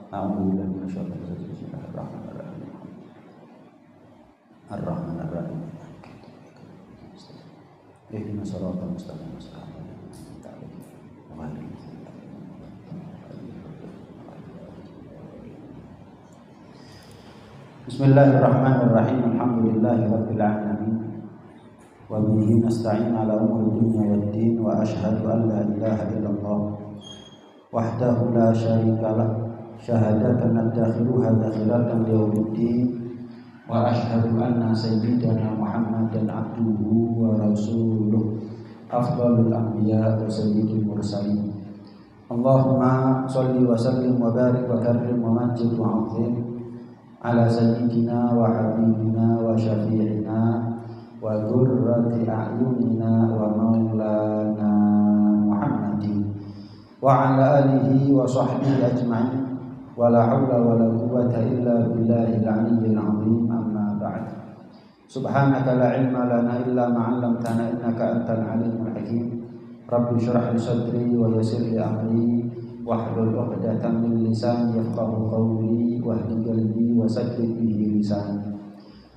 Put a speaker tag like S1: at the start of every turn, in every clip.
S1: A'udzubillahi minasyaitonir rajim. Bismillahirrahmanirrahim. Ar-Rahmanir-Rahim. Ihdinas siratal mustaqim. Bismillahirrahmanirrahim. Alhamdulillahirabbil alamin. Wa bihi nasta'in 'ala umuri dunya waddin wa asyhadu an la ilaha illallah wahdahu la syarika lah syahadatan nadkhiluha dakhilatan liyaumiddin wa asyhadu anna sayyidana Muhammadan abduhu wa rasuluh afdhalul anbiya wa sayyidul mursalin. Allahumma shalli wa sallim wa barik wa karrim wa majjid wa 'azim ala sayyidina wa habibina wa syafi'ina wa qurrati a'yunina wa maulana Muhammadin wa ala alihi wa sahbihi ajma'in wa la haula wa la quwwata illa billahil aliyyil 'azim. Amma ba'd. Subhanaka la ilma lana illa ma 'allamtana innaka antal alimul hakim. Rabbi shrah li sadri wa yassir li amri wahlul 'uqdatam min lisani yafqahu qawli wahdi qalbi wa saddid bihi lisani.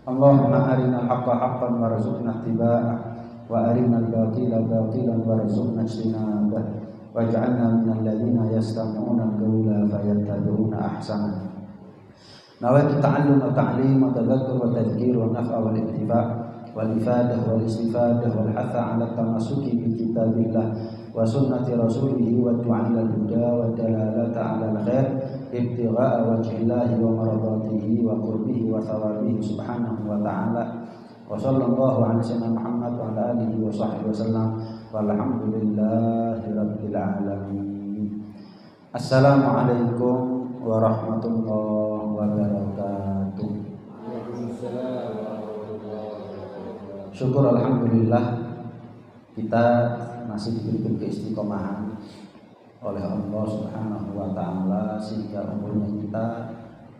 S1: Allahumma arinal haqqa haqqan warzuqna ittiba'ah wa arinal batila batilan warzuqna ijtinabah waj'alna minal ladzina yastami'una al-qawla fayattabi'una ahsanah. Nawaitu ta'allum wa ta'lim wa tadhakkur wa tadhkir wa naf'a wal intifa' wal ifadah wal istifadah wal hatha 'ala tamassuki bi kitabillah wa sunnati rasulih wa du'a ila al-huda wa dalalata 'ala al-khair ibtigha'a wajhillahi wa maradatihi wa qurbihi wa thawabihi subhanahu wa ta'ala. Wa sallallahu ala sayyidina Muhammad wa ala alihi wa sahbihi wa sallam walhamdulillahi rabbil alamin. Assalamualaikum warahmatullahi wabarakatuh. Syukur alhamdulillah kita masih diberi keistiqomahan oleh Allah Subhanahu wa taala sehingga umurnya kita,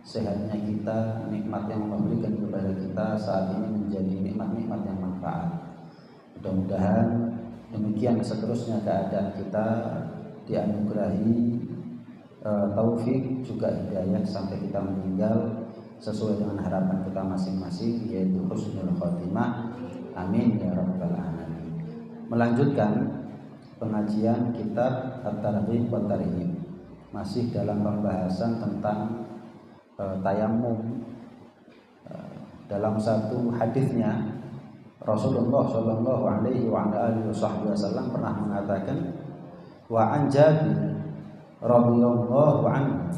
S1: sehatnya kita, nikmat yang Allah berikan kepada kita saat ini menjadi nikmat-nikmat yang manfaat. Mudah-mudahan demikian seterusnya keadaan kita dianugerahi taufik juga hidayah sampai kita meninggal sesuai dengan harapan kita masing-masing, yaitu husnul khotimah. Amin ya rabbal alamin. Melanjutkan pengajian kitab At-Targhib wa Tarhib, masih dalam pembahasan tentang tayamum. Dalam satu hadisnya Rasulullah Shallallahu Alaihi Wasallam pernah mengatakan, wa an Jabir radhiyallahu anhu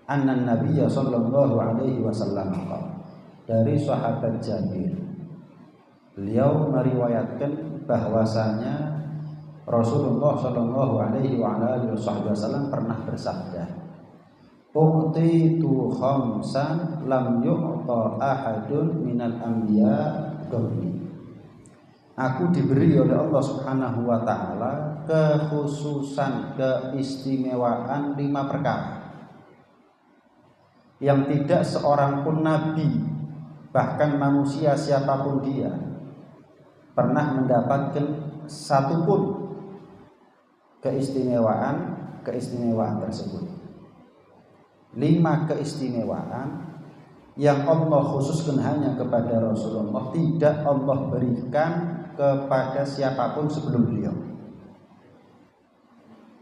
S1: anna Nabiyya Shallallahu Alaihi Wasallam qala, dari sahabat Jabir, beliau meriwayatkan bahwasanya Rasulullah Shallallahu Alaihi Wasallam pernah bersabda, "U'titu khamsan lam yu'ta ahadun minal anbiya qabli." Aku diberi oleh Allah Subhanahu wa taala kekhususan, keistimewaan 5 perkara yang tidak seorang pun nabi, bahkan manusia siapapun dia, pernah mendapatkan satupun keistimewaan tersebut. 5 keistimewaan yang Allah khususkan hanya kepada Rasulullah, tidak Allah berikan kepada siapapun sebelum beliau.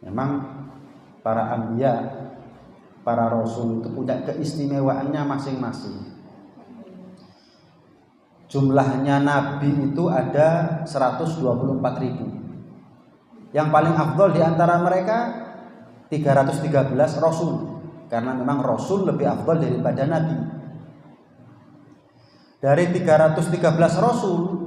S1: Memang para anbiya, para rasul itu punya keistimewaannya masing-masing. Jumlahnya nabi itu ada 124.000. Yang paling afdol di antara mereka 313 rasul, karena memang rasul lebih afdol daripada nabi. Dari 313 rasul,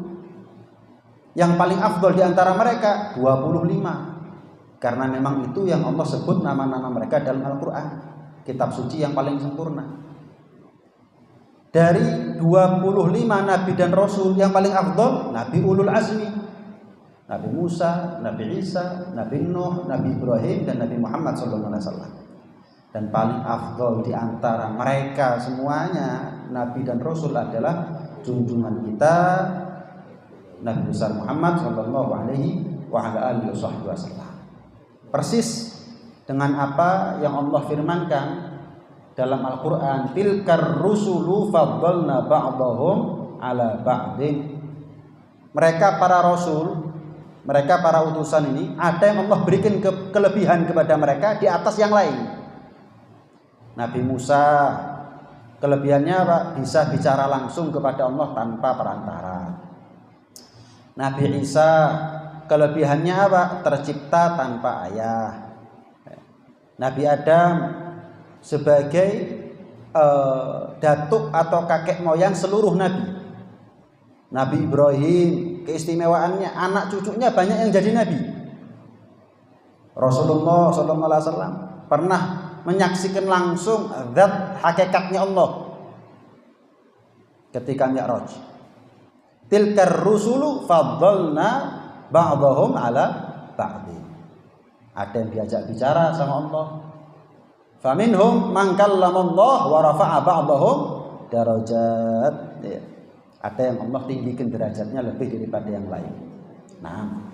S1: yang paling afdol di antara mereka 25, karena memang itu yang Allah sebut nama-nama mereka dalam Al-Quran, kitab suci yang paling sempurna. Dari 25 nabi dan rasul, yang paling afdol Nabi Ulul Azmi, Nabi Musa, Nabi Isa, Nabi Nuh, Nabi Ibrahim, dan Nabi Muhammad SAW. Dan paling afdol di antara mereka semuanya, nabi dan rasul, adalah junjungan kita Nabi besar Muhammad sallallahu alaihi wasallam. Persis dengan apa yang Allah firmankan dalam Al-Qur'an, tilkar rusulu faddalna ba'dahum ala ba'din. Mereka para rasul, mereka para utusan ini, ada yang Allah berikan kelebihan kepada mereka di atas yang lain. Nabi Musa kelebihannya apa? Bisa bicara langsung kepada Allah tanpa perantara. Nabi Isa kelebihannya apa? Tercipta tanpa ayah. Nabi Adam sebagai datuk atau kakek moyang seluruh nabi. Nabi Ibrahim keistimewaannya anak cucunya banyak yang jadi nabi. Rasulullah SAW pernah menyaksikan langsung zat hakikatnya Allah ketika Mi'raj. Tilkar rusulu faddalna ba'dahum ala ba'din. Ada yang diajak bicara sama Allah. Faminhum man kallamallah wa rafa'a ba'dahum darajat. Ya. Ada yang Allah tinggikan derajatnya lebih daripada yang lain. Nah,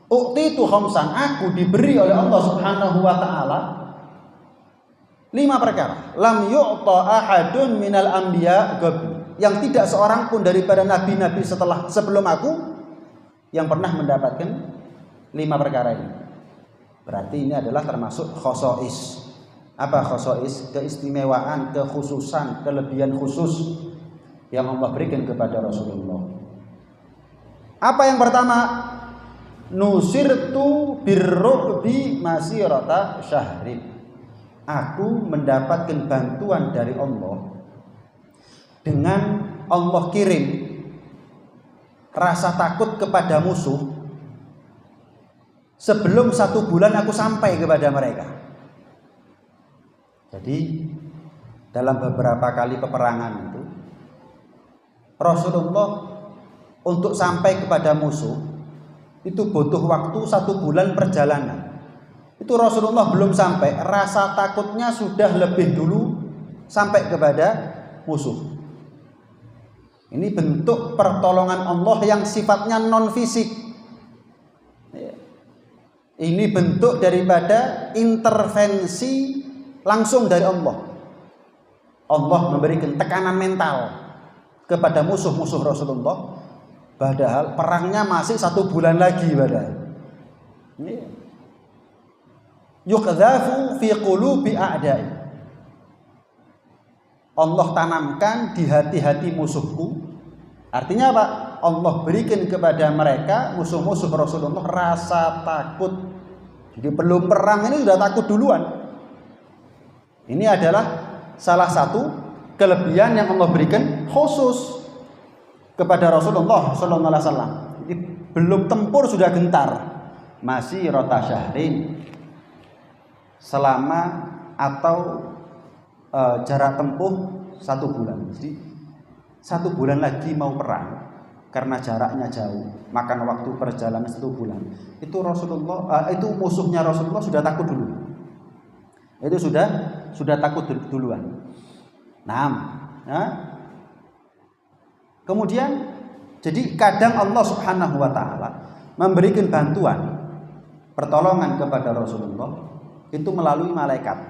S1: uqtitu khamsan, aku diberi oleh Allah Subhanahu wa taala 5 perkara. Lam yu'ta ahadun minal anbiya qabli, yang tidak seorang pun daripada nabi-nabi sebelum aku yang pernah mendapatkan 5 perkara ini. Berarti ini adalah termasuk khosois. Apa khosois? Keistimewaan, kekhususan, kelebihan khusus yang Allah berikan kepada Rasulullah. Apa yang pertama? Nusirtu birru'bi masirata syahrin. Aku mendapatkan bantuan dari Allah dengan Allah kirim rasa takut kepada musuh sebelum 1 bulan aku sampai kepada mereka. Jadi dalam beberapa kali peperangan itu Rasulullah untuk sampai kepada musuh itu butuh waktu 1 bulan perjalanan. Itu Rasulullah belum sampai, rasa takutnya sudah lebih dulu sampai kepada musuh. Ini bentuk pertolongan Allah yang sifatnya non fisik. Ini bentuk daripada intervensi langsung dari Allah. Allah memberikan tekanan mental kepada musuh-musuh Rasulullah, padahal perangnya masih 1 bulan lagi padahal. Yuqdhafu fi qulubi a'da'i. Allah tanamkan di hati-hati musuhku. Artinya apa? Allah berikan kepada mereka musuh-musuh Rasulullah rasa takut. Jadi belum perang ini sudah takut duluan. Ini adalah salah satu kelebihan yang Allah berikan khusus kepada Rasulullah sallallahu alaihi wasallam. Jadi belum tempur sudah gentar. Masih rota syahrin, selama atau jarak tempuh 1 bulan. Jadi 1 bulan lagi mau perang karena jaraknya jauh, makan waktu perjalanan 1 bulan. Itu Rasulullah, itu musuhnya Rasulullah sudah takut dulu. Itu sudah takut duluan. Nah, kemudian jadi kadang Allah Subhanahu wa taala memberikan bantuan pertolongan kepada Rasulullah itu melalui malaikat.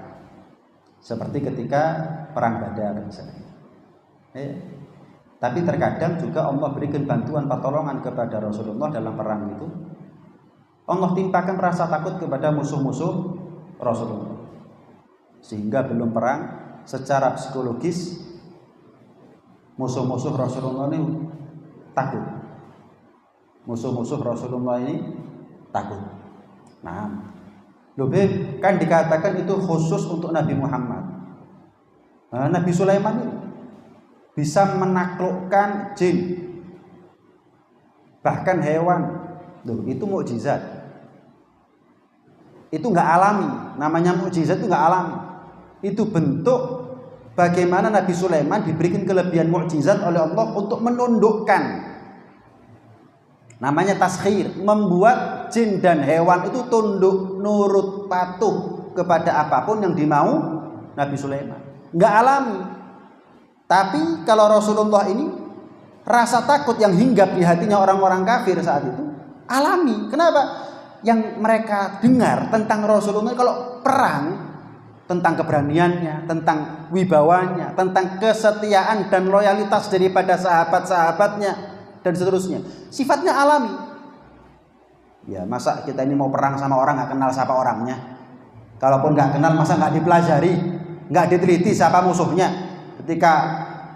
S1: Seperti ketika perang Badar misalnya. Tapi terkadang juga Allah berikan bantuan pertolongan kepada Rasulullah dalam perang itu. Allah timpakan rasa takut kepada musuh-musuh Rasulullah. Sehingga belum perang, secara psikologis musuh-musuh Rasulullah ini takut. Musuh-musuh Rasulullah ini takut. Nah, lebih kan dikatakan itu khusus untuk Nabi Muhammad. Nabi Sulaiman itu bisa menaklukkan jin, bahkan hewan. Itu mukjizat. Itu nggak alami. Namanya mukjizat itu nggak alami. Itu bentuk bagaimana Nabi Sulaiman diberikan kelebihan mukjizat oleh Allah untuk menundukkan. Namanya taskhir, membuat jin dan hewan itu tunduk, nurut, patuh kepada apapun yang dimau Nabi Sulaiman. Nggak alami. Tapi kalau Rasulullah ini rasa takut yang hinggap di hatinya orang-orang kafir saat itu alami. Kenapa? Yang mereka dengar tentang Rasulullah kalau perang tentang keberaniannya, tentang wibawanya, tentang kesetiaan dan loyalitas daripada sahabat-sahabatnya dan seterusnya. Sifatnya alami. Ya, masa kita ini mau perang sama orang nggak kenal siapa orangnya? Kalaupun nggak kenal, masa nggak dipelajari, nggak diteliti siapa musuhnya? Ketika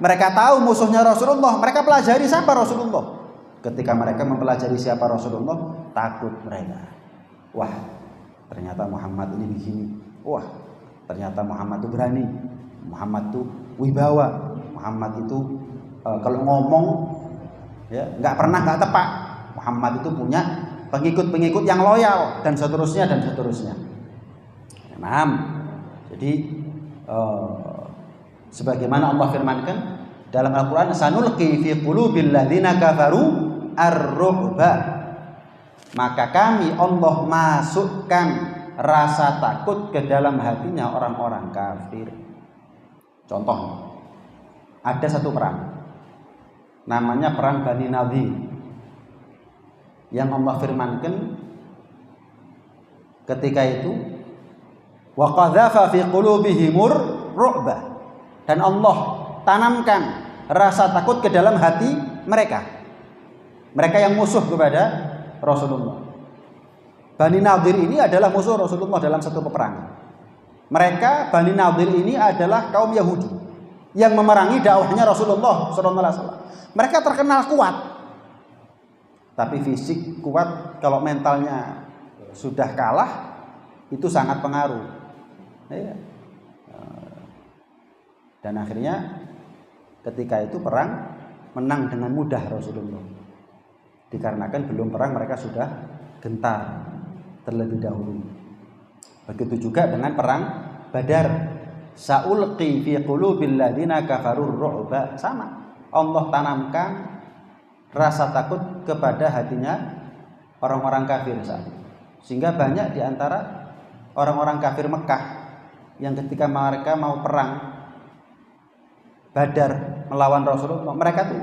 S1: mereka tahu musuhnya Rasulullah, mereka pelajari siapa Rasulullah. Ketika mereka mempelajari siapa Rasulullah, takut mereka. Wah, ternyata Muhammad ini begini. Wah, ternyata Muhammad itu berani. Muhammad itu wibawa. Muhammad itu kalau ngomong ya nggak pernah nggak tepat. Muhammad itu punya pengikut-pengikut yang loyal dan seterusnya dan seterusnya. Paham? Jadi sebagaimana Allah firmankan dalam Al-Quran, sanulqi fi qulubil ladzina kafaru ar-ru'ba, maka kami Allah masukkan rasa takut ke dalam hatinya orang-orang kafir. Contoh, ada satu perang namanya perang Bani Nadir yang Allah firmankan ketika itu, wa qadzafa fi qulubihimur ru'ba, dan Allah tanamkan rasa takut ke dalam hati mereka yang musuh kepada Rasulullah. Bani Nadir ini adalah musuh Rasulullah dalam satu peperangan. Mereka Bani Nadir ini adalah kaum Yahudi yang memerangi dakwahnya Rasulullah SAW. Mereka terkenal kuat, tapi fisik kuat, kalau mentalnya sudah kalah itu sangat pengaruh. Dan akhirnya ketika itu perang menang dengan mudah Rasulullah. Dikarenakan belum perang mereka sudah gentar terlebih dahulu. Begitu juga dengan perang Badar. Sa'ulqi fi qulubil ladzina kafarur ru'ba, sama. Allah tanamkan rasa takut kepada hatinya orang-orang kafir saat itu. Sehingga banyak di antara orang-orang kafir Mekah yang ketika mereka mau perang Badar melawan Rasulullah, mereka tuh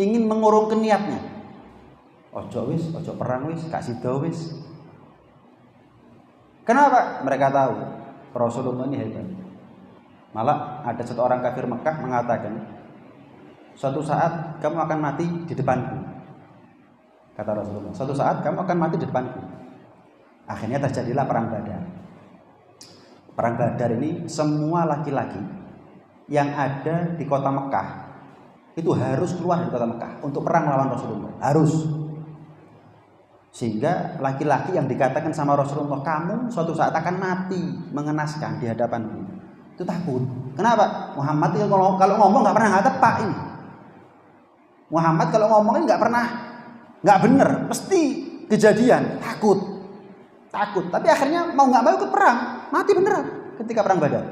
S1: ingin mengurungkan niatnya. Ojo perang wis, gak sida wis. Kenapa? Mereka tahu Rasulullah ini hebat. Malah ada satu orang kafir Mekah mengatakan, suatu saat kamu akan mati di depanku. Kata Rasulullah, suatu saat kamu akan mati di depanku. Akhirnya terjadilah perang Badar. Perang Badar ini semua laki-laki yang ada di kota Mekah itu harus keluar dari kota Mekah untuk perang melawan Rasulullah. Harus. Sehingga laki-laki yang dikatakan sama Rasulullah, kamu suatu saat akan mati mengenaskan di hadapanku, itu takut. Kenapa? Muhammad kalau ngomong nggak pernah nggak tepat ini. Muhammad kalau ngomongin nggak pernah nggak bener, pasti kejadian. Takut. Tapi akhirnya mau nggak mau ikut perang, mati beneran ketika perang Badar.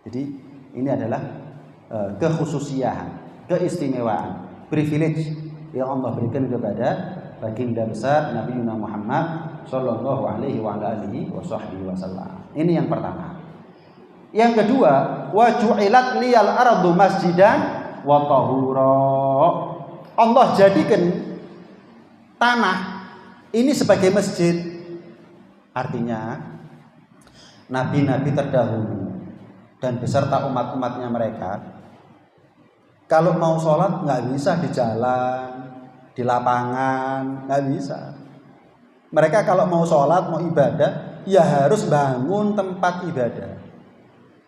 S1: Jadi ini adalah kekhususiaan, keistimewaan, privilege yang Allah berikan kepada baginda besar Nabi Muhammad sallallahu alaihi wasallam. Ini yang pertama. Yang kedua, wa ju'ilat liyal ardu masjidan wa tahura. Allah jadikan tanah ini sebagai masjid. Artinya nabi-nabi terdahulu dan beserta umat-umatnya mereka kalau mau sholat nggak bisa di jalan, di lapangan, nggak bisa. Mereka kalau mau sholat, mau ibadah, ya harus bangun tempat ibadah.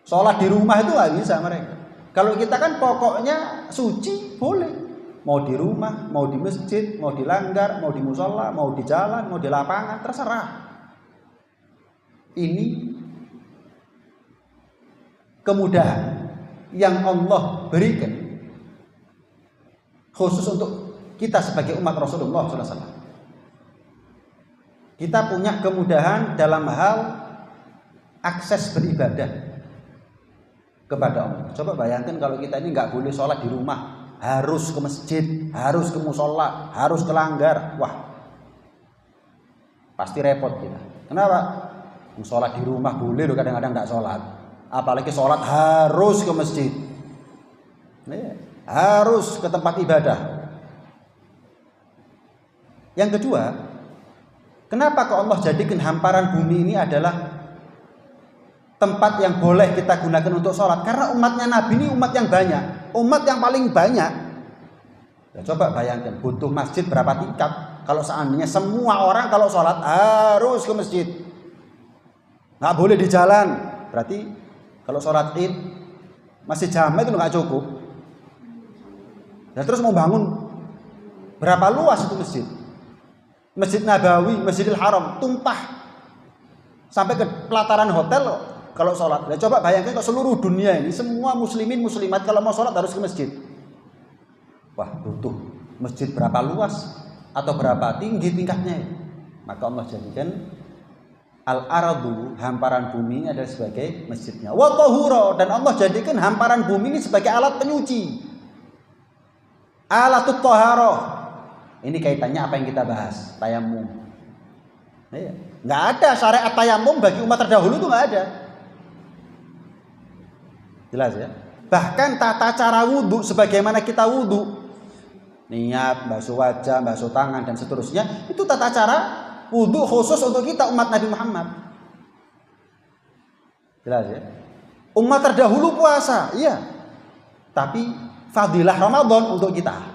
S1: Sholat di rumah itu nggak bisa mereka. Kalau kita kan pokoknya suci boleh, mau di rumah, mau di masjid, mau di langgar, mau di musola, mau di jalan, mau di lapangan, terserah. Ini kemudahan yang Allah berikan khusus untuk kita sebagai umat Rasulullah SAW. Kita punya kemudahan dalam hal akses beribadah kepada Allah. Coba bayangkan kalau kita ini nggak boleh sholat di rumah, harus ke masjid, harus ke musola, harus ke langgar. Wah, pasti repot kita. Kenapa? Sholat di rumah boleh loh, kadang-kadang nggak sholat. Apalagi sholat harus ke masjid, harus ke tempat ibadah. Yang kedua, kenapa kok Allah jadikan hamparan bumi ini adalah tempat yang boleh kita gunakan untuk sholat. Karena umatnya Nabi ini umat yang banyak, umat yang paling banyak. Ya, coba bayangkan butuh masjid berapa tingkat. Kalau seandainya semua orang kalau sholat harus ke masjid, nggak boleh di jalan. Berarti kalau sholat id masih jamak itu nggak cukup. Dan terus mau bangun berapa luas itu masjid? Masjid Nabawi, Masjidil Haram tumpah sampai ke pelataran hotel kalau sholat. Nah, coba bayangkan kalau seluruh dunia ini semua muslimin muslimat kalau mau sholat harus ke masjid. Wah, butuh masjid berapa luas atau berapa tinggi tingkatnya. Maka Allah jadikan al-ardu, hamparan bumi adalah sebagai masjidnya. Wa tahura, dan Allah jadikan hamparan bumi ini sebagai alat penyuci. Alatut taharah. Ini kaitannya apa yang kita bahas, tayamum. Nggak ada syariat tayamum bagi umat terdahulu itu nggak ada. Jelas ya. Bahkan tata cara wudhu sebagaimana kita wudhu, niat, basuh wajah, basuh tangan dan seterusnya, itu tata cara wudhu khusus untuk kita umat Nabi Muhammad. Jelas ya. Umat terdahulu puasa, iya. Tapi fadilah Ramadan untuk kita.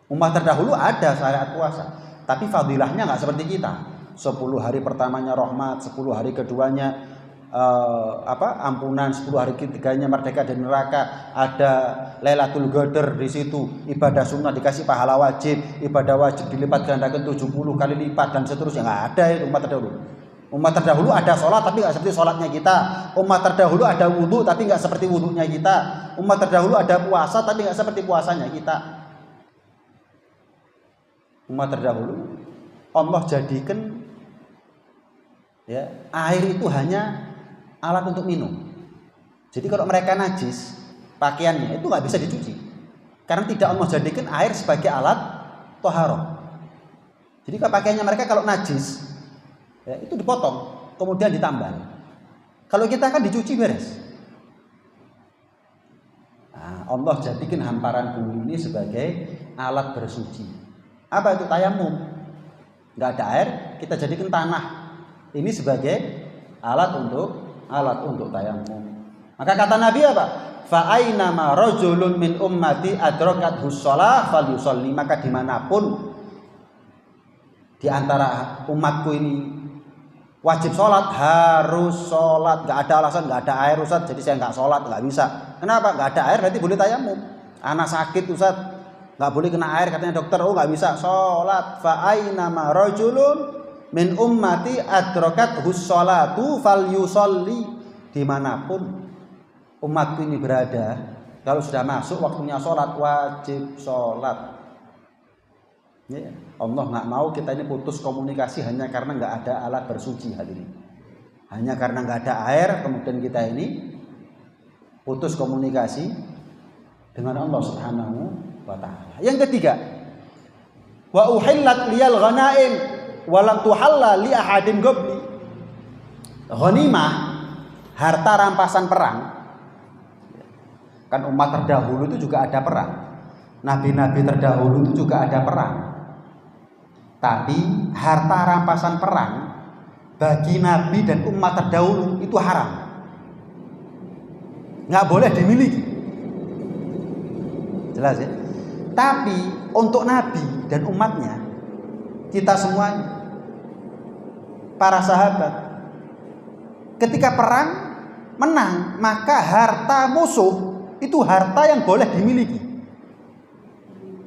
S1: Umat terdahulu ada syariat puasa, tapi fadilahnya nggak seperti kita. 10 hari pertamanya rahmat, 10 hari keduanya ampunan, 10 hari ketiganya merdeka dari neraka. Ada Lailatul Qadar di situ, ibadah sunnah dikasih pahala wajib, ibadah wajib dilipat gandakan 70 kali lipat dan seterusnya. Nggak ada itu umat terdahulu. Umat terdahulu ada sholat tapi nggak seperti sholatnya kita. Umat terdahulu ada wudhu tapi nggak seperti wudhunya kita. Umat terdahulu ada puasa tapi nggak seperti puasanya kita. Umat terdahulu Allah jadikan ya, air itu hanya alat untuk minum. Jadi kalau mereka najis pakaiannya itu nggak bisa dicuci, karena tidak Allah jadikan air sebagai alat toharoh. Jadi kalau pakaiannya mereka kalau najis ya, itu dipotong kemudian ditambal. Kalau kita kan dicuci beres. Nah, Allah jadikan hamparan bumi ini sebagai alat bersuci. Apa itu tayamum? Nggak ada air, kita jadikan tanah ini sebagai alat untuk tayamum. Maka kata Nabi apa? Fa aina ma rajulun min ummati adrakathu shalah falyusalli. Maka dimanapun di antara umatku ini wajib sholat, harus sholat. Nggak ada alasan, nggak ada air Ustaz, jadi saya nggak sholat, nggak bisa. Kenapa? Nggak ada air berarti boleh tayamum. Anak sakit Ustaz, nggak boleh kena air katanya dokter. Oh nggak bisa sholat. Fa aina ma rajulun min ummati adrakathu sholatu falyusalli. Dimanapun umatku ini berada, kalau sudah masuk waktunya sholat, wajib sholat. Ya, Allah nggak mau kita ini putus komunikasi hanya karena nggak ada alat bersuci hadirin. Hanya karena nggak ada air, kemudian kita ini putus komunikasi dengan Allah Subhanahu wa Ta'ala. Yang ketiga, wa uhillat liyal ghanaim wa lam tuhalla li ahadin qabli. Ghanimah, harta rampasan perang. Kan umat terdahulu itu juga ada perang. Nabi-nabi terdahulu itu juga ada perang. Tapi harta rampasan perang bagi nabi dan umat terdahulu itu haram. Nggak boleh dimiliki. Jelas ya? Tapi untuk nabi dan umatnya, kita semuanya, para sahabat, ketika perang menang, maka harta musuh itu harta yang boleh dimiliki.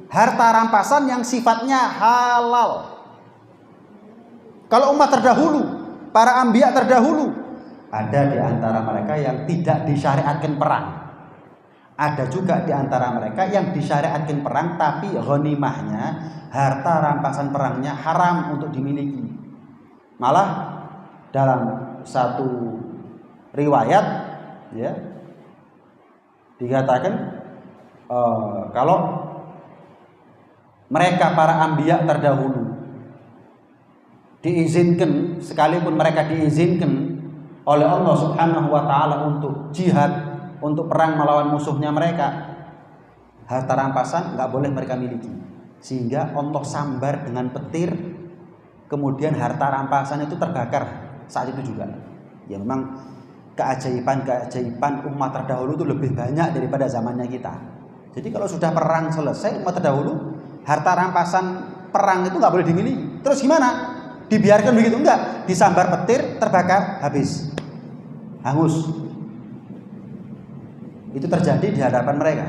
S1: Harta rampasan yang sifatnya halal. Kalau umat terdahulu, para anbiya terdahulu, ada di antara mereka yang tidak disyariatkan perang. Ada juga di antara mereka yang disyariatkan perang, tapi ghanimahnya, harta rampasan perangnya haram untuk dimiliki. Malah dalam satu riwayat ya dikatakan kalau mereka para anbiya terdahulu diizinkan, sekalipun mereka diizinkan oleh Allah Subhanahu wa Ta'ala untuk jihad, untuk perang melawan musuhnya mereka, harta rampasan nggak boleh mereka miliki, sehingga Allah sambar dengan petir, kemudian harta rampasan itu terbakar saat itu juga. Ya memang keajaiban umat terdahulu itu lebih banyak daripada zamannya kita. Jadi kalau sudah perang selesai, umat terdahulu harta rampasan perang itu nggak boleh dimiliki. Terus gimana? Dibiarkan begitu? Enggak, disambar petir, terbakar, habis, hangus. Itu terjadi di hadapan mereka.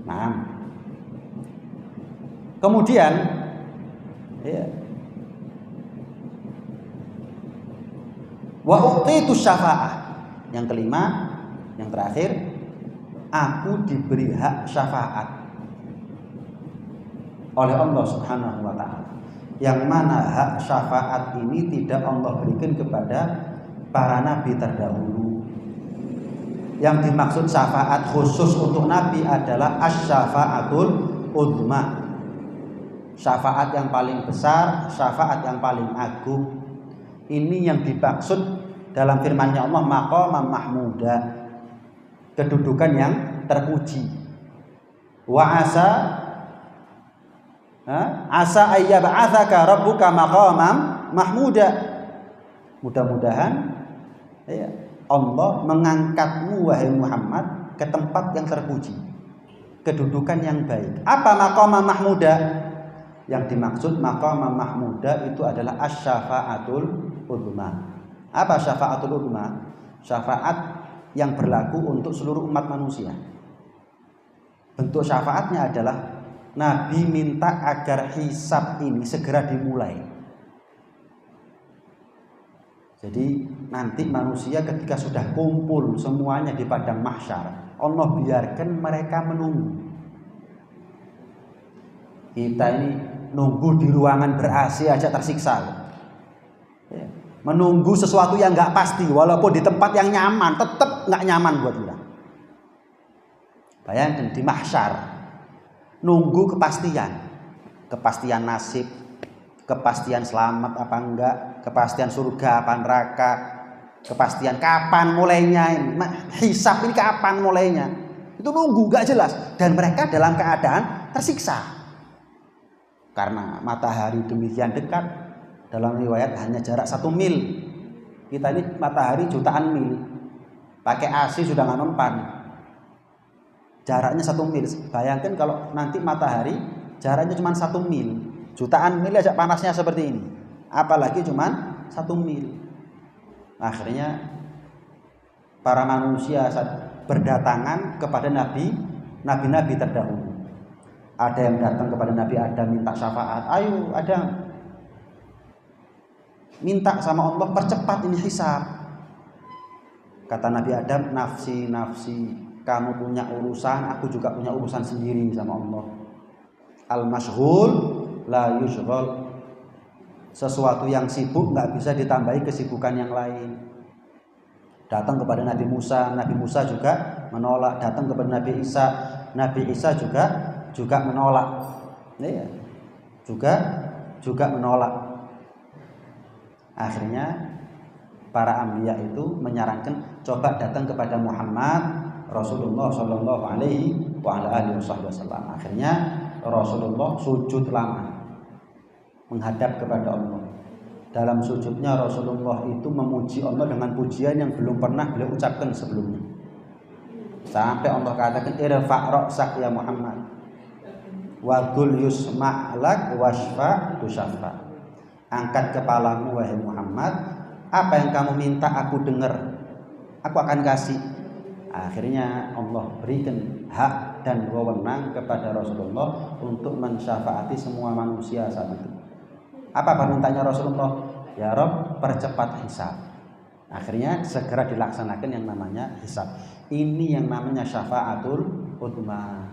S1: Nah, kemudian wa u'titu syafa'ah. Yang kelima, yang terakhir, aku diberi hak syafaat oleh Allah Subhanahu wa taala. Yang mana hak syafaat ini tidak Allah berikan kepada para nabi terdahulu. Yang dimaksud syafaat khusus untuk nabi adalah asy-syafa'atul uzma. Syafaat yang paling besar, syafaat yang paling agung. Ini yang dimaksud dalam firman-Nya Allah, maqaman mahmuda, kedudukan yang terpuji. Wa asa ayyab'atsaka rabbuka maqaman mahmuda. Mudah-mudahan Allah mengangkatmu wahai Muhammad ke tempat yang terpuji, kedudukan yang baik. Apa maqaman mahmuda? Yang dimaksud maqaman mahmuda itu adalah asy-syafa'atul uzma. Apa syafa'atul uzma? Syafaat yang berlaku untuk seluruh umat manusia. Bentuk syafaatnya adalah Nabi minta agar hisab ini segera dimulai. Jadi nanti manusia ketika sudah kumpul semuanya di padang mahsyar, Allah biarkan mereka menunggu. Kita ini nunggu di ruangan ber-AC aja tersiksa. Menunggu sesuatu yang nggak pasti, walaupun di tempat yang nyaman, tetap nggak nyaman buat kita. Bayangkan di mahsyar, nunggu kepastian nasib, kepastian selamat apa enggak, kepastian surga apa neraka, kepastian kapan mulainya ini, hisab ini kapan mulainya, itu nunggu nggak jelas, dan mereka dalam keadaan tersiksa karena matahari demikian dekat. Dalam riwayat hanya jarak 1 mil. Kita ini matahari jutaan mil, pakai AC sudah nggak mempan. Jaraknya 1 mil. Bayangkan kalau nanti matahari jaraknya cuma 1 mil, jutaan mil aja panasnya seperti ini, apalagi cuma 1 mil. Akhirnya para manusia berdatangan kepada nabi terdahulu. Ada yang datang kepada Nabi Adam minta syafaat, ayo Adam, minta sama Allah percepat ini hisab. Kata Nabi Adam, nafsi, kamu punya urusan, aku juga punya urusan sendiri sama Allah. Al-masyghul la yushghal. Sesuatu yang sibuk nggak bisa ditambahi kesibukan yang lain. Datang kepada Nabi Musa juga menolak. Datang kepada Nabi Isa juga menolak. Ya, juga menolak. Akhirnya para anbiya itu menyarankan coba datang kepada Muhammad Rasulullah Shallallahu Alaihi Wasallam. Akhirnya Rasulullah sujud lama menghadap kepada Allah. Dalam sujudnya Rasulullah itu memuji Allah dengan pujian yang belum pernah beliau ucapkan sebelumnya. Sampai Allah katakan irfa' ra'sak ya Muhammad wa qul yusma' lak washfa' tushaffa. Angkat kepalamu wahai Muhammad, apa yang kamu minta aku dengar, aku akan kasih. Akhirnya Allah berikan hak dan wewenang kepada Rasulullah untuk mensyafaati semua manusia saat itu. Apa permintaannya Rasulullah? Ya Rabb, percepat hisab. Akhirnya segera dilaksanakan yang namanya hisab. Ini yang namanya syafaatul uzma.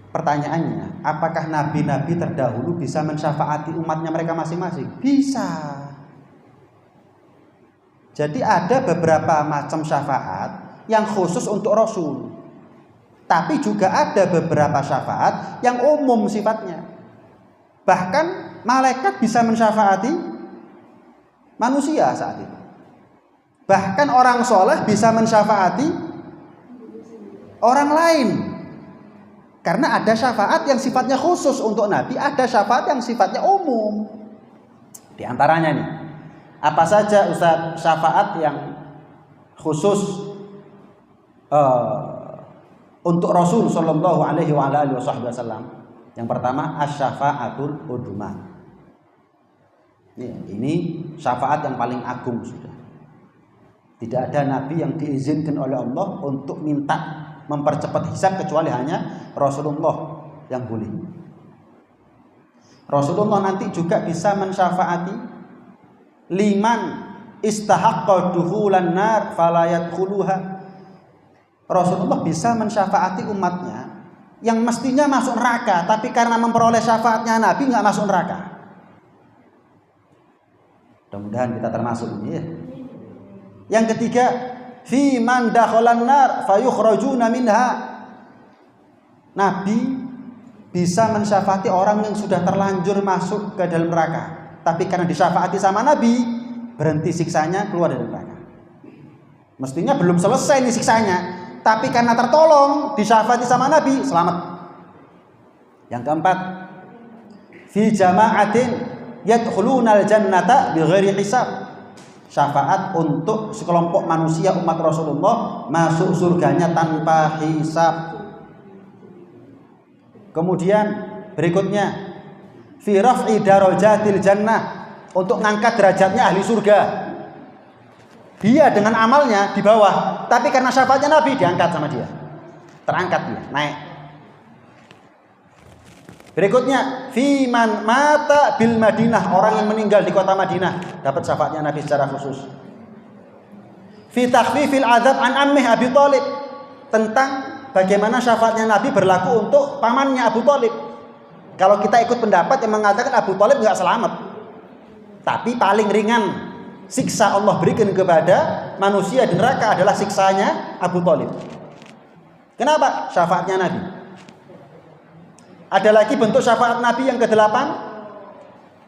S1: Pertanyaannya, apakah nabi-nabi terdahulu bisa mensyafaati umatnya mereka masing-masing? Bisa. Jadi ada beberapa macam syafaat yang khusus untuk Rasul. Tapi juga ada beberapa syafaat yang umum sifatnya. Bahkan malaikat bisa mensyafaati manusia saat itu. Bahkan orang soleh bisa mensyafaati orang lain. Karena ada syafaat yang sifatnya khusus untuk Nabi, ada syafaat yang sifatnya umum. Di antaranya nih, Apa saja Ustaz syafaat yang khusus untuk Rasul sallallahu alaihi wasallam? Yang pertama asy-syafa'atul udhma. Ini syafaat yang paling agung sudah. Tidak ada nabi yang diizinkan oleh Allah untuk minta mempercepat hisab kecuali hanya Rasulullah yang boleh. Rasulullah nanti juga bisa mensyafaati liman istahaqqa dukhulan nar fala yadkhuluha. Rasulullah bisa mensyafaati umatnya yang mestinya masuk neraka, tapi karena memperoleh syafaatnya Nabi nggak masuk neraka. Mudah-mudahan kita termasuk ini ya. Yang ketiga, fi man dakhalan nar fayukhrajuna minha. Nabi bisa mensyafaati orang yang sudah terlanjur masuk ke dalam neraka, tapi karena disyafaati sama Nabi, berhenti siksanya, keluar dari neraka. Mestinya belum selesai nih siksanya, tapi karena tertolong disyafaati sama Nabi, selamat. Yang keempat, fi jama'atin yadkhulunal jannata bighairi hisab. Syafaat untuk sekelompok manusia umat Rasulullah masuk surganya tanpa hisab. Kemudian berikutnya fi raf'i darajatil jannah, untuk ngangkat derajatnya ahli surga. Dia dengan amalnya di bawah, tapi karena syafaatnya Nabi diangkat sama dia. Terangkat dia, naik. Berikutnya fi man mata bil Madinah, orang yang meninggal di kota Madinah dapat syafaatnya Nabi secara khusus. Fi takhfifil adzab an ammih Abi Thalib, tentang bagaimana syafaatnya Nabi berlaku untuk pamannya Abu Thalib. Kalau kita ikut pendapat yang mengatakan Abu Thalib enggak selamat, tapi paling ringan siksa Allah berikan kepada manusia di neraka adalah siksanya Abu Thalib. Kenapa? Syafaatnya Nabi. Ada lagi bentuk syafaat Nabi yang ke-8,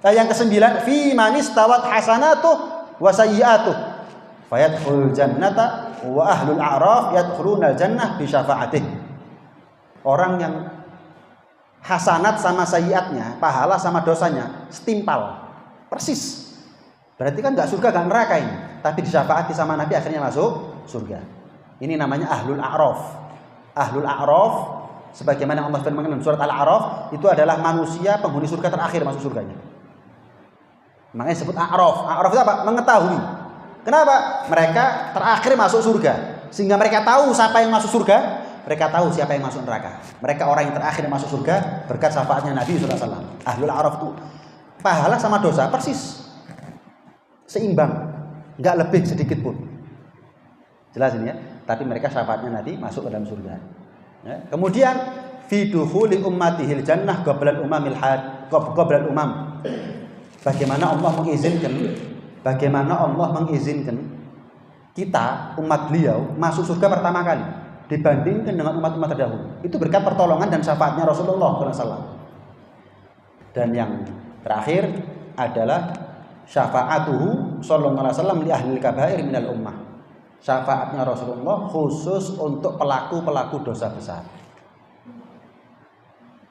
S1: yang ke-9, fi manis tawat hasanatuh wa sayyi'atuh fayadkhul jannata wa ahlul a'raf yadkhulunal jannah bi syafaatih. Orang yang hasanat sama sayyiatnya, pahala sama dosanya setimpal, persis. Berarti kan enggak surga, enggak neraka ini, tapi disyafaati sama Nabi akhirnya masuk surga. Ini namanya ahlul a'raf. Ahlul a'raf, sebagaimana Allah firmankan dalam surat Al-A'raf, itu adalah manusia penghuni surga terakhir masuk surganya. Makanya disebut A'raf. A'raf itu apa? Mengetahui. Kenapa? Mereka terakhir masuk surga, sehingga mereka tahu siapa yang masuk surga, mereka tahu siapa yang masuk neraka. Mereka orang yang terakhir masuk surga berkat syafaatnya Nabi sallallahu alaihi wasallam. Ahlul A'raf itu pahala sama dosa persis seimbang, enggak lebih sedikit pun. Jelas ini ya. Tapi mereka syafaatnya Nabi masuk ke dalam surga. Ya. Kemudian fi dukhuli ummatihil jannah qablal umamil had qablal umam. Bagaimana Allah mengizinkan kita umat beliau masuk surga pertama kali dibandingkan dengan umat-umat terdahulu. Itu berkat pertolongan dan syafaatnya Rasulullah SAW. Dan yang terakhir adalah syafaatuhu sallallahu alaihi wasallam li ahli kabair minal ummah. Syafaatnya Rasulullah khusus untuk pelaku-pelaku dosa besar.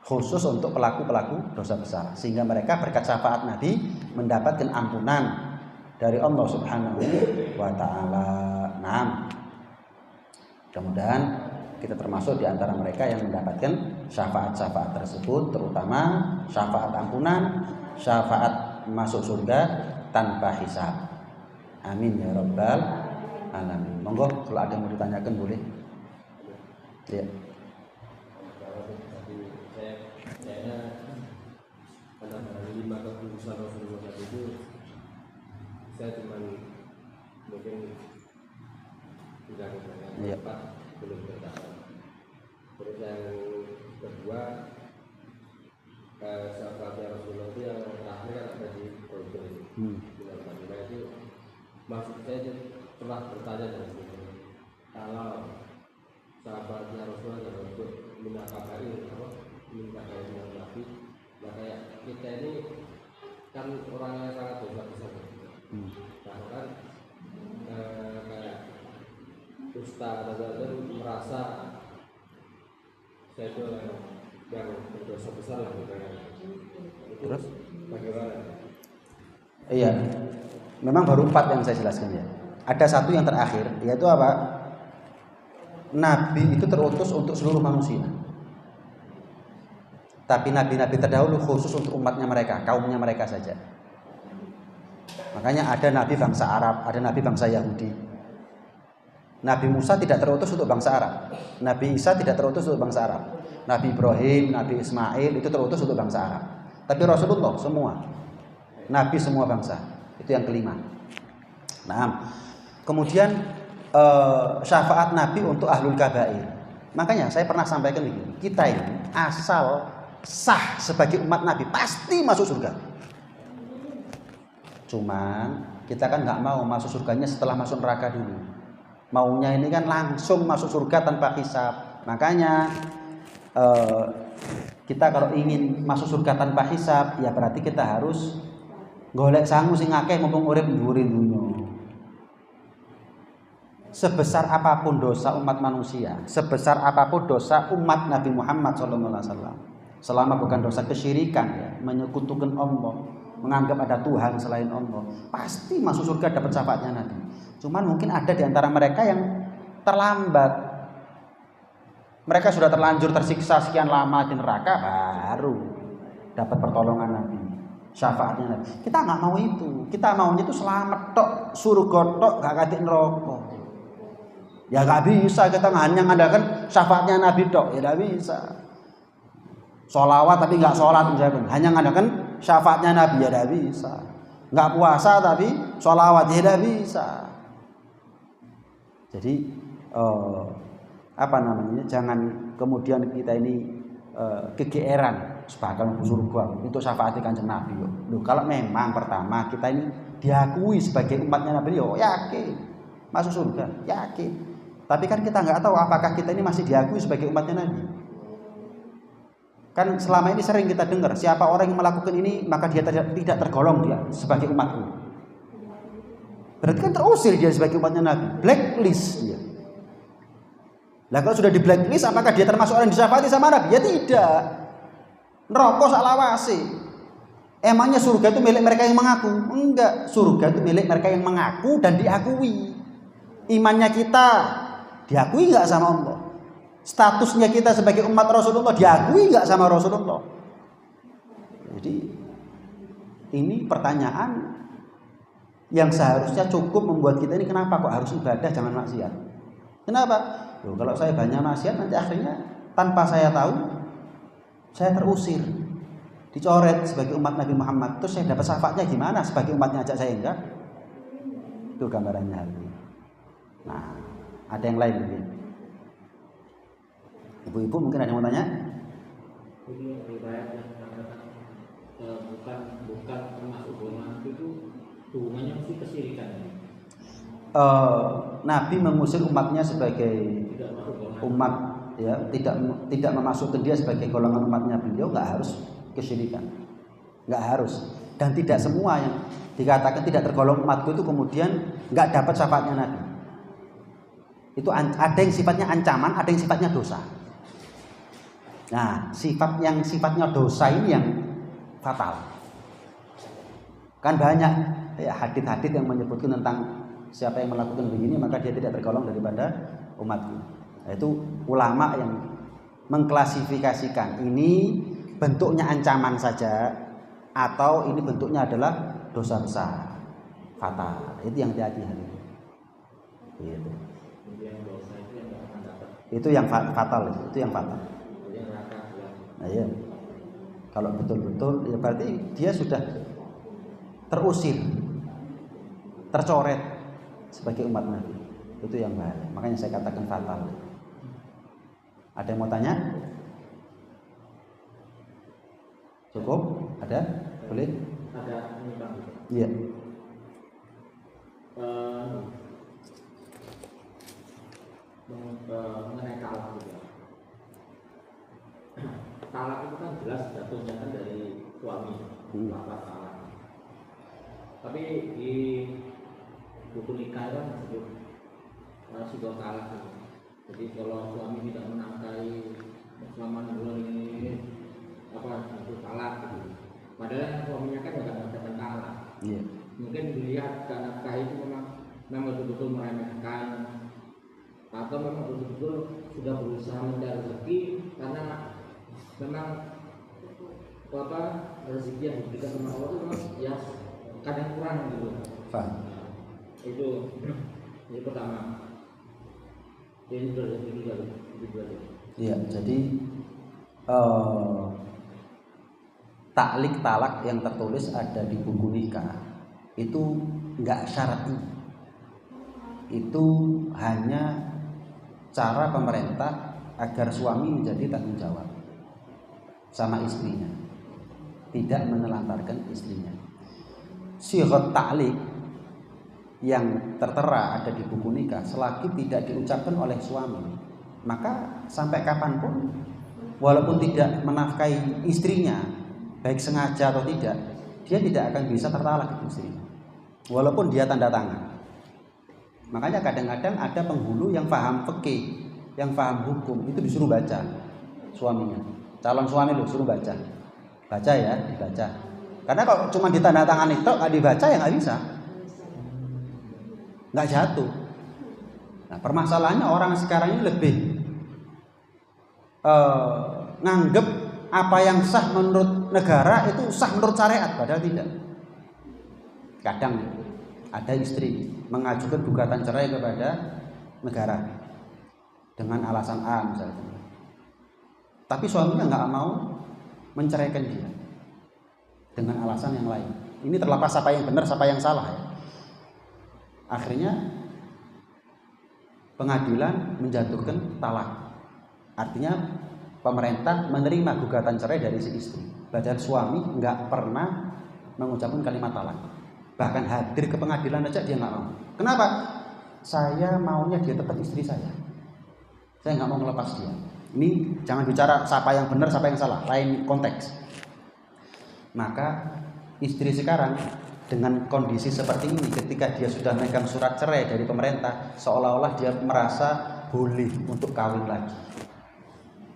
S1: Khusus untuk pelaku-pelaku dosa besar, sehingga mereka berkat syafaat Nabi mendapatkan ampunan dari Allah Subhanahu wa taala. Naam. Mudah-mudahan kita termasuk di antara mereka yang mendapatkan syafaat-syafaat tersebut, terutama syafaat ampunan, syafaat masuk surga tanpa hisab. Amin ya rabbal alamin. Monggo kalau ada yang mau ditanyakan boleh. Ya.
S2: Saya cuma mungkin tidak
S1: ya.
S2: Belum bertahan. Terus yang kedua, syafaatnya Rasulullah itu yang terakhir kan ada di Rasul Madinah itu. Maksud saya telah bertanya dengan kalau sahabatnya Rasulullah dan untuk minta kabari dengan Nabi, ya kayak kita ini kan orang yang sangat dosa besar. Bahkan kayak Ustaz dan merasa saya itu yang berdosa besar lah gitu. Terus bagaimana?
S1: Iya. Memang baru 4 yang saya jelaskan ya. Ada satu yang terakhir, yaitu apa? Nabi itu terutus untuk seluruh manusia. Tapi nabi-nabi terdahulu khusus untuk umatnya mereka, kaumnya mereka saja. Makanya ada nabi bangsa Arab, ada nabi bangsa Yahudi. Nabi Musa tidak terutus untuk bangsa Arab. Nabi Isa tidak terutus untuk bangsa Arab. Nabi Ibrahim, Nabi Ismail itu terutus untuk bangsa Arab. Tapi Rasulullah semua. Nabi semua bangsa. Itu yang kelima. Nah, kemudian syafaat Nabi untuk ahlul kabair. Makanya saya pernah sampaikan begini, kita ini asal sah sebagai umat Nabi pasti masuk surga. Cuman kita kan nggak mau masuk surganya setelah masuk neraka dulu. Maunya ini kan langsung masuk surga tanpa hisab. Makanya kita kalau ingin masuk surga tanpa hisab, ya berarti kita harus golek sangu sing akeh mumpung urip dhuwure dunya. Sebesar apapun dosa umat manusia, sebesar apapun dosa umat Nabi Muhammad SAW, selama bukan dosa kesyirikan ya, menyekutukan Allah, menganggap ada Tuhan selain Allah, pasti masuk surga dapat syafaatnya Nabi. Cuman mungkin ada di antara mereka yang terlambat. Mereka sudah terlanjur tersiksa sekian lama di neraka, baru dapat pertolongan Nabi, syafaatnya Nabi. Kita nggak mau itu. Kita maunya itu selamat tok, surga tok, gak katik neraka. Ya gak bisa kita hanya mengandalkan syafaatnya Nabi tok, ya gak bisa. Sholawat tapi gak sholat misalkan, hanya mengandalkan syafaatnya Nabi, ya gak bisa. Gak puasa tapi sholawat, ya gak bisa. Jadi apa namanya? Jangan kemudian kita ini kegeeran sebagai surga itu syafaat Kanjeng Nabi. Loh, kalau memang pertama kita ini diakui sebagai umatnya Nabi, yo yakin masuk surga, yakin. Tapi kan kita nggak tahu apakah kita ini masih diakui sebagai umatnya Nabi. Kan selama ini sering kita dengar siapa orang yang melakukan ini maka dia tidak tergolong dia sebagai umatku. Berarti kan terusir dia sebagai umatnya Nabi, blacklist dia. Lah kalau sudah di blacklist apakah dia termasuk orang yang disyafaati sama Nabi? Ya tidak. Neraka salawase. Emangnya surga itu milik mereka yang mengaku? Enggak, surga itu milik mereka yang mengaku dan diakui. Imannya kita diakui nggak sama Allah? Statusnya kita sebagai umat Rasulullah diakui nggak sama Rasulullah? Jadi ini pertanyaan yang seharusnya cukup membuat kita ini kenapa kok harus ibadah jangan maksiat? Kenapa? Loh, kalau saya banyak maksiat nanti akhirnya tanpa saya tahu saya terusir, dicoret sebagai umat Nabi Muhammad. Terus saya dapat syafaatnya gimana? Sebagai umatnya aja saya enggak. Itu gambarannya. Nah, ada yang lain mungkin. Ibu-ibu mungkin ada yang mau tanya?
S2: Ini riwayat yang mengatakan bukan termasuk golongan itu hubungannya mesti kesyirikan.
S1: Nabi mengusir umatnya sebagai umat, ya tidak memasukkan dia sebagai golongan umatnya beliau, nggak harus kesyirikan, nggak harus. Dan tidak semua yang dikatakan tidak tergolong umatku itu kemudian nggak dapat syafaatnya Nabi. Itu ada yang sifatnya ancaman, ada yang sifatnya dosa. Nah, sifatnya dosa ini yang fatal. Kan banyak ya hadits-hadits yang menyebutkan tentang siapa yang melakukan begini maka dia tidak tergolong daripada umatku. Nah, itu ulama yang mengklasifikasikan ini bentuknya ancaman saja atau ini bentuknya adalah dosa besar, fatal. Itu yang hati-hati. Gitu. Itu yang fatal, itu yang fatal. Nah, ya. Kalau betul-betul ya berarti dia sudah terusir, tercoret sebagai umat Nabi. Itu yang bahaya. Makanya saya katakan fatal. Ada yang mau tanya? Cukup? Ada? Boleh?
S2: Ada ini Pak.
S1: Iya.
S2: Mengenai talak juga. Talak itu kan jelas jatuhnya kan dari suami, lafaz talak. Tapi di buku nikah kan disebut sudah talak. Jadi kalau suami tidak menafkahi selama 6 bulan ini itu talak gitu. Padahal suaminya kan nggak mengatakan talak.
S1: Iya.
S2: mungkin dilihat gak nafkah itu memang betul-betul meremehkan, atau memang betul-betul sudah berusaha mencari rezeki karena memang rezeki yang diberikan sama Allah itu memang ya kadang kurang gitu.
S1: Paham.
S2: Itu pertama. Jadi itu aja.
S1: Iya, jadi taklik talak yang tertulis ada di buku nikah itu enggak syar'i. Itu hanya cara pemerintah agar suami menjadi tanggung jawab sama istrinya, tidak menelantarkan istrinya. Syighah ta'liq yang tertera ada di buku nikah selagi tidak diucapkan oleh suami, maka sampai kapanpun walaupun tidak menafkahi istrinya baik sengaja atau tidak, dia tidak akan bisa tertalak istrinya walaupun dia tanda tangan. Makanya kadang-kadang ada penghulu yang paham fikih, yang paham hukum, itu disuruh baca suaminya, calon suami loh, suruh baca ya, dibaca. Karena kalau cuma ditanda tangan itu nggak dibaca ya nggak bisa, nggak jatuh. Nah permasalahannya orang sekarang ini lebih nganggep apa yang sah menurut negara itu sah menurut syariat, padahal tidak. Kadang ada istri mengajukan gugatan cerai kepada negara dengan alasan A misalnya, tapi suaminya nggak mau menceraikan dia dengan alasan yang lain. Ini terlepas siapa yang benar siapa yang salah ya. Akhirnya pengadilan menjatuhkan talak, artinya pemerintah menerima gugatan cerai dari si istri, padahal suami nggak pernah mengucapkan kalimat talak. Bahkan hadir ke pengadilan aja dia nggak mau. Kenapa? Saya maunya dia tetap istri saya nggak mau melepas dia. Ini jangan bicara siapa yang benar siapa yang salah, lain konteks. Maka istri sekarang dengan kondisi seperti ini, ketika dia sudah megang surat cerai dari pemerintah, seolah-olah dia merasa boleh untuk kawin lagi.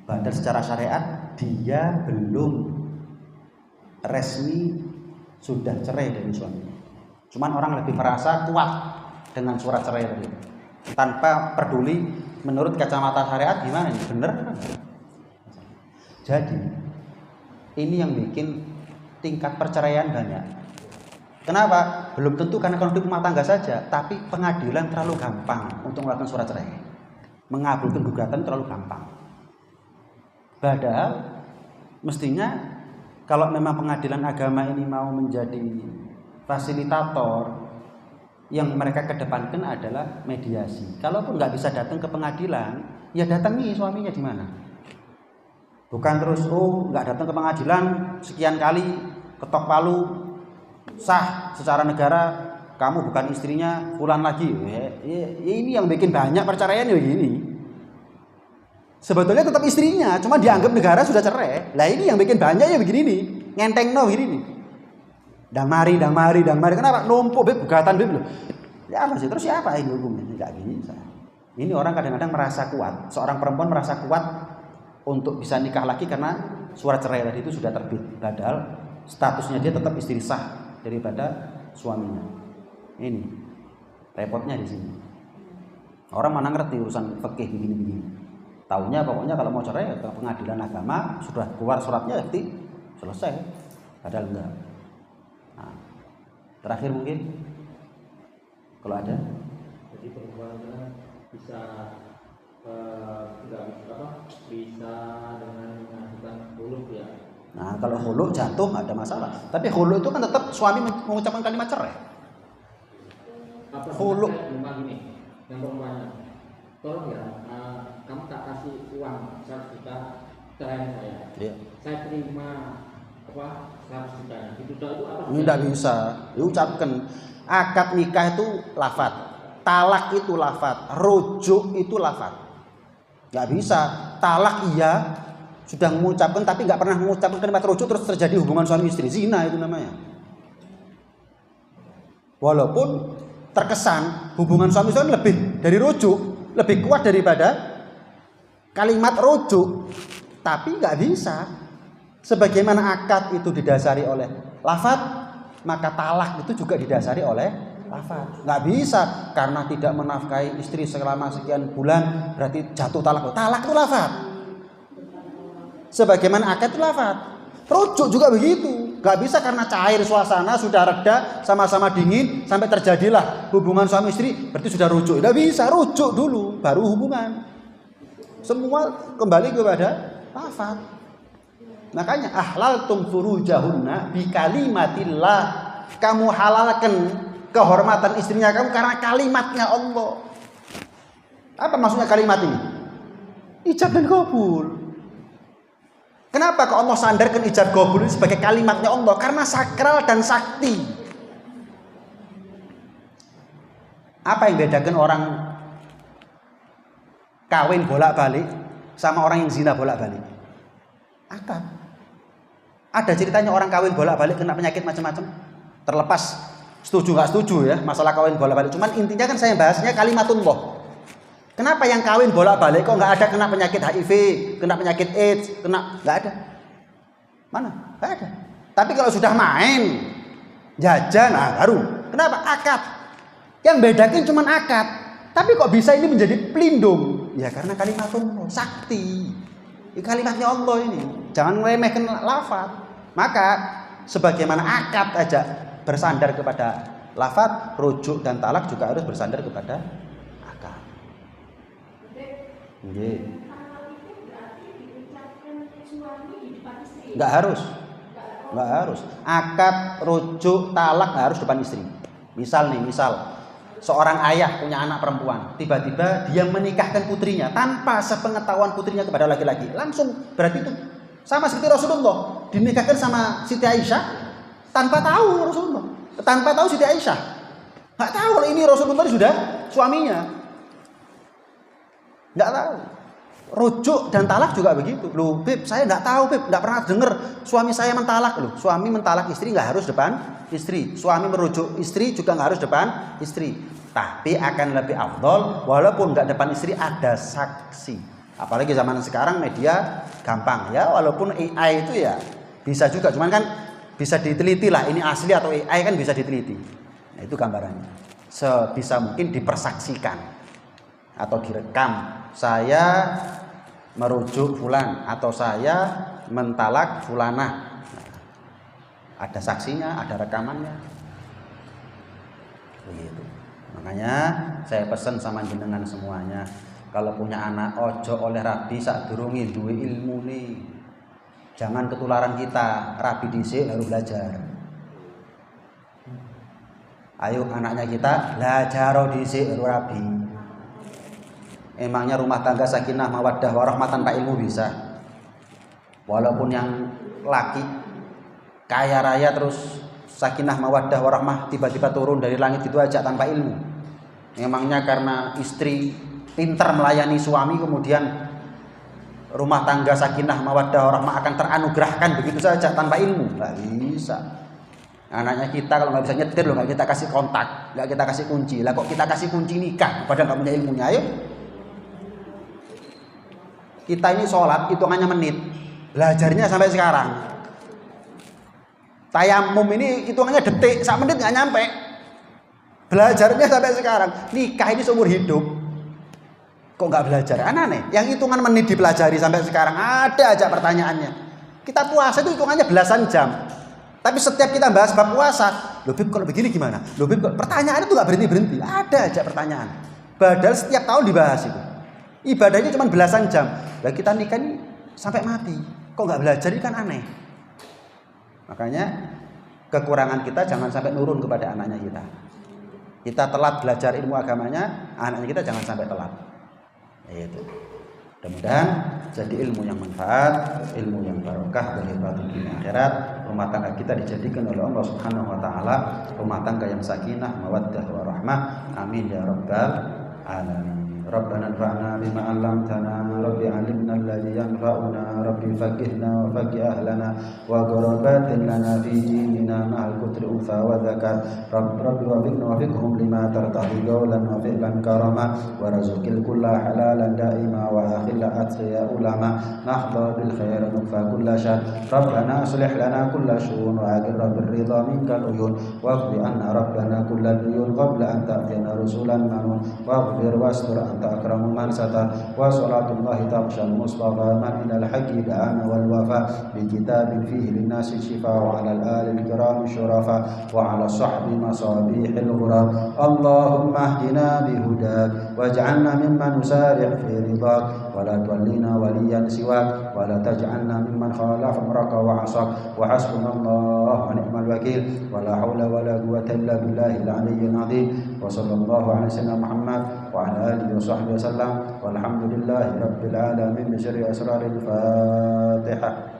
S1: Padahal secara syariat dia belum resmi sudah cerai dari suaminya. Cuman orang lebih merasa kuat dengan surat cerai tadi, tanpa peduli menurut kacamata syariat gimana ini, bener? Jadi ini yang bikin tingkat perceraian banyak. Kenapa? Belum tentu karena konflik rumah tangga saja, tapi pengadilan terlalu gampang untuk melakukan surat cerai, mengabulkan gugatan terlalu gampang. Padahal mestinya kalau memang pengadilan agama ini mau menjadi fasilitator, yang mereka kedepankan adalah mediasi. Kalaupun nggak bisa datang ke pengadilan, ya datangi suaminya di mana. Bukan terus nggak datang ke pengadilan sekian kali ketok palu sah secara negara, kamu bukan istrinya fulan lagi. Ini yang bikin banyak perceraian ya begini. Sebetulnya tetap istrinya, cuma dianggap negara sudah cerai. Lah ini yang bikin banyak ya begini nih, ngenteng no begini nih. Dang mari. Kenapa? Numpuk beb gugatan beb loh. Ya apa sih? Terus siapa yang hukumnya? Enggak bisa. Ini orang kadang-kadang merasa kuat. Seorang perempuan merasa kuat untuk bisa nikah lagi karena surat cerai tadi itu sudah terbit. Padahal statusnya dia tetap istri sah daripada suaminya. Ini repotnya di sini. Orang mana ngerti urusan fikih begini-begini. Taunya pokoknya kalau mau cerai ke pengadilan agama, sudah keluar suratnya nanti selesai. Padahal enggak. Nah, terakhir mungkin kalau ada,
S2: jadi perempuan bisa bisa dengan mengajukan khulu ya.
S1: Nah kalau khulu jatuh nggak ada masalah, tapi khulu itu kan tetap suami mengucapkan kalimat cerai. Khulu
S2: memang ini yang perempuannya, tolong ya, kamu tak kasih uang 100 juta cerai saya.
S1: Iya.
S2: Saya terima 100 juta. Itu apa?
S1: Tidak bisa diucapkan. Akad nikah itu lafaz, talak itu lafaz, rujuk itu lafaz. Nggak bisa. Talak iya sudah mengucapkan tapi nggak pernah mengucapkan kalimat rujuk terus terjadi hubungan suami istri, zina itu namanya. Walaupun terkesan hubungan suami istri lebih dari rujuk, lebih kuat daripada kalimat rujuk, tapi nggak bisa. Sebagaimana akad itu didasari oleh lafaz, maka talak itu juga didasari oleh lafaz. Nggak bisa karena tidak menafkahi istri selama sekian bulan berarti jatuh talak. Talak itu lafaz. Sebagaimana akad itu lafaz. Rujuk juga begitu. Nggak bisa karena cair suasana sudah reda sama-sama dingin sampai terjadilah hubungan suami istri berarti sudah rujuk. Nggak bisa, rujuk dulu baru hubungan. Semua kembali kepada lafaz. Makanya ahlaltum furujahunna bi kalimatillah. Kamu halalkan kehormatan istrinya kamu karena kalimatnya Allah. Apa maksudnya kalimat ini? Ijab dan qabul. Kenapa kok Allah sandarkan ijab qabul ini sebagai kalimatnya Allah? Karena sakral dan sakti. Apa yang bedakan orang kawin bolak-balik sama orang yang zina bolak-balik? Akad. Ada ceritanya orang kawin bolak-balik kena penyakit macam-macam. Terlepas setuju nggak setuju ya masalah kawin bolak-balik. Cuman intinya kan saya bahasnya kalimatullah. Kenapa yang kawin bolak-balik kok nggak ada kena penyakit HIV, kena penyakit AIDS, nggak ada? Mana? Nggak ada. Tapi kalau sudah main jajan, nah baru. Kenapa? Akad. Yang bedakan cuma akad. Tapi kok bisa ini menjadi pelindung? Ya karena kalimatullah, sakti. Ini kalimatnya Allah ini. Jangan meremehkan lafaz. Maka sebagaimana akad aja bersandar kepada lafaz, rujuk dan talak juga harus bersandar kepada akad. Nggih. Enggak harus. Enggak harus. Akad, rujuk, talak harus depan istri. Misal seorang ayah punya anak perempuan, tiba-tiba dia menikahkan putrinya tanpa sepengetahuan putrinya kepada laki-laki. Langsung berarti itu sama seperti Rasulullah dinikahkan sama Siti Aisyah tanpa tahu Rasulullah, tanpa tahu Siti Aisyah. Nggak tahu kalau ini Rasulullah sudah suaminya. Nggak tahu. Rujuk dan talak juga begitu. Loh, Beb, saya nggak tahu, Beb, nggak pernah dengar suami saya mentalak. Loh, suami mentalak istri nggak harus depan istri. Suami merujuk istri juga nggak harus depan istri. Tapi akan lebih afdol walaupun nggak depan istri ada saksi. Apalagi zaman sekarang media gampang ya, walaupun AI itu ya bisa juga. Cuman kan bisa diteliti lah ini asli atau AI kan bisa diteliti. Nah, itu gambarannya. Sebisa mungkin dipersaksikan atau direkam. Saya merujuk fulan atau saya mentalak fulanah. Ada saksinya, ada rekamannya. Begitu. Makanya saya pesan sama jenengan semuanya, kalau punya anak ojo oleh rabi sak durunge duwe ilmu nih. Jangan ketularan kita, rabi dhisik baru belajar. Ayo anaknya kita belajar dhisik baru rabi. Emangnya rumah tangga sakinah mawaddah warahmah tanpa ilmu bisa? Walaupun yang laki kaya raya terus sakinah mawaddah warahmah tiba-tiba turun dari langit itu aja tanpa ilmu. Emangnya karena istri pintar melayani suami kemudian rumah tangga sakinah mawaddah warahmah akan teranugerahkan begitu saja tanpa ilmu? Nggak bisa. Anaknya kita kalau nggak bisa nyetir loh, nggak kita kasih kontak, nggak kita kasih kunci. Lah kok kita kasih kunci nikah padahal nggak punya ilmunya? Ayo. Kita ini sholat hitungannya menit, belajarnya sampai sekarang. Tayamum ini hitungannya detik, 1 menit nggak nyampe. Belajarnya sampai sekarang. Nikah ini seumur hidup, kok nggak belajar? Aneh. Yang hitungan menit dipelajari sampai sekarang ada aja pertanyaannya. Kita puasa itu hitungannya belasan jam, tapi setiap kita bahas bab puasa, loh Bib kalau begini gimana? Loh Bib, pertanyaan itu nggak berhenti. Ada aja pertanyaan. Padahal setiap tahun dibahas itu. Ibadahnya cuma belasan jam. Lah kita nikah ini sampai mati, kok nggak belajar? Ini kan aneh. Makanya kekurangan kita jangan sampai nurun kepada anaknya kita. Kita telat belajar ilmu agamanya, anaknya kita jangan sampai telat. Itu. Mudah-mudahan jadi ilmu yang manfaat, ilmu yang barokah dari dunia akhirat. Rumah tangga kita dijadikan oleh Allah Subhanahu wa taala rumah tangga yang sakinah, mawaddah warahmah. Amin ya rabbal alamin. ربنا انفعنا بما علمتنا رب علمنا الذي ينفعنا رب فقهنا وفقه أهلنا وغربات لنا في ديننا مع الكتر أنثى وذكر رب وفقهم لما ترتضي قولا وفعلا كرما ورزق الكل حلالا دائما وأخل أتقياء علما نحظى بالخير نكفى كل شر ربنا أصلح لنا كل شؤون وأقر بالرضا منك العيون واغفر عنا ربنا كل الديون قبل أن تأتينا رسلا منون واغفر واستر أنت أكرم من ستر وصلاة الله تغشى المصطفى من إلى الحق دعانا والوفاء بكتاب فيه للناس الشفاء وعلى الآل الكرام الشرفاء وعلى الصحب مصابيح الغراب اللهم اهدنا بهداك واجعلنا ممن نسارع في رضاك ولا تولينا وليا سواك ولا تجعلنا ممن خالف أمرك وعصاك وحسبنا الله ونعم الوكيل ولا حول ولا قوة إلا بالله العلي العظيم وصلى الله على سيدنا محمد وعلى آله وصحبه وسلم والحمد لله رب العالمين بشر أسرار الفاتحة.